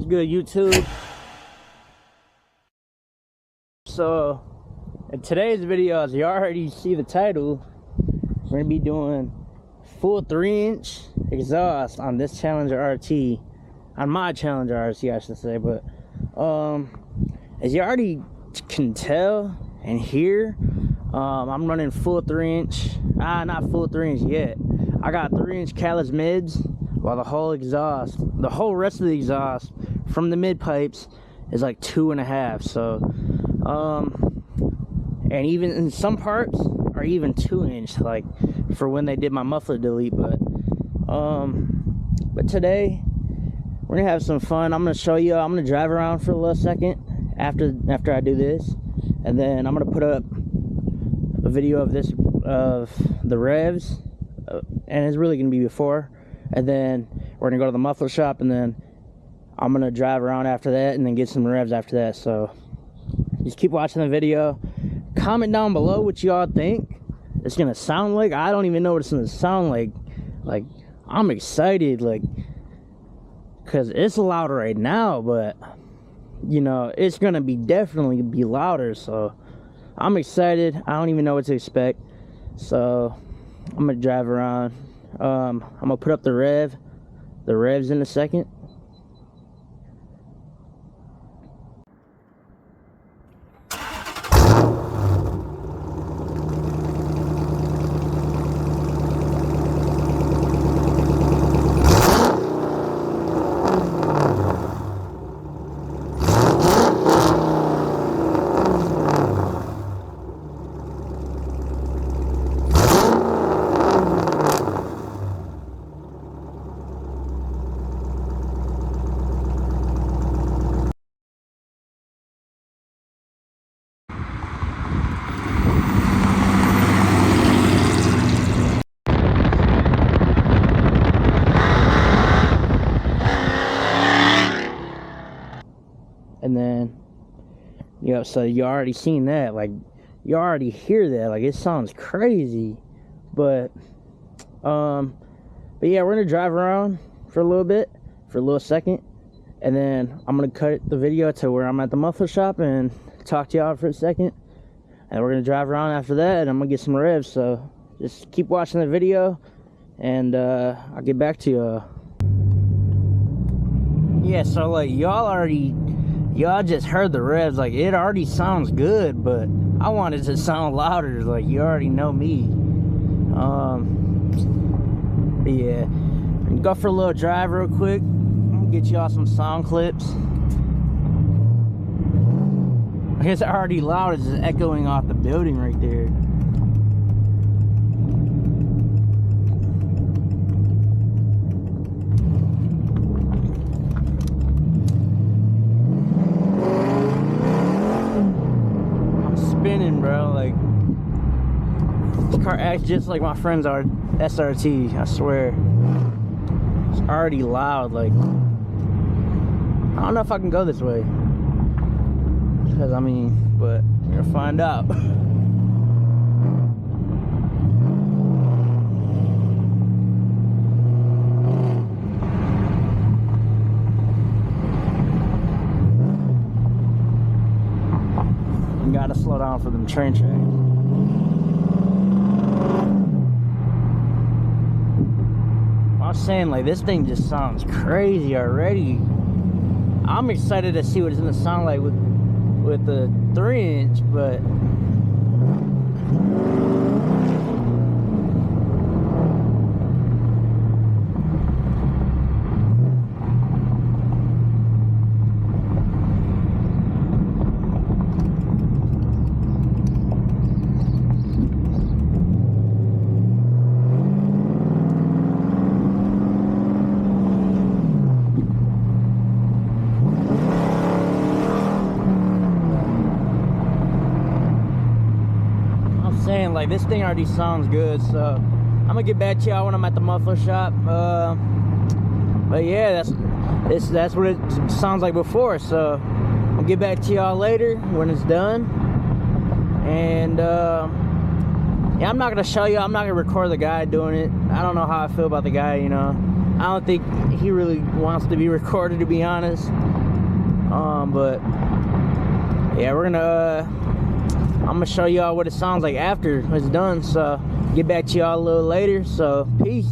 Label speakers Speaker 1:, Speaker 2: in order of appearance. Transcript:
Speaker 1: Good YouTube. So in today's video, as you already see the title, we're gonna be doing full 3-inch exhaust on this Challenger RT, on my Challenger RT I should say. But as you already can tell and hear, I'm running full 3-inch, not full 3-inch yet. I got 3-inch Catless mids, while the whole rest of the exhaust from the mid pipes is like 2.5. So and even in some parts are even 2-inch, like for when they did my muffler delete. But today we're gonna have some fun. I'm gonna show you. I'm gonna drive around for a little second after I do this, and then I'm gonna put up a video of the revs, and it's really gonna be before, and then we're gonna go to the muffler shop, and then I'm gonna drive around after that and then get some revs after that. So just keep watching the video. Comment down below what y'all think it's gonna sound like. I don't even know what it's gonna sound like. Like, I'm excited, like, cause it's loud right now, but you know, it's gonna definitely be louder. So I'm excited. I don't even know what to expect. So I'm gonna drive around. I'm gonna put up the revs in a second. And then, you know, so you already seen that, like, you already hear that, like, it sounds crazy. But yeah, we're gonna drive around for a little second, and then I'm gonna cut the video to where I'm at the muffler shop and talk to y'all for a second, and we're gonna drive around after that, and I'm gonna get some revs. So just keep watching the video, and I'll get back to y'all. Yeah, so like y'all just heard the revs, like it already sounds good, but I want it to sound louder. Like, you already know me. Yeah, go for a little drive real quick. I'm gonna get y'all some sound clips. It's already loud. It's just echoing off the building right there. Spinning, bro. Like, this car acts just like my friend's SRT. I swear, it's already loud. Like, I don't know if I can go this way, because I mean, but we're gonna find out. Gotta slow down for them train tracks. I was saying, like, this thing just sounds crazy already. I'm excited to see what it's gonna sound like with the 3-inch, but like, this thing already sounds good. So I'm gonna get back to y'all when I'm at the muffler shop. But yeah, that's what it sounds like before. So I'll get back to y'all later when it's done. And yeah, I'm not gonna show you. I'm not gonna record the guy doing it. I don't know how I feel about the guy, you know. I don't think he really wants to be recorded, to be honest. But yeah, I'm gonna show y'all what it sounds like after it's done. So get back to y'all a little later. So peace.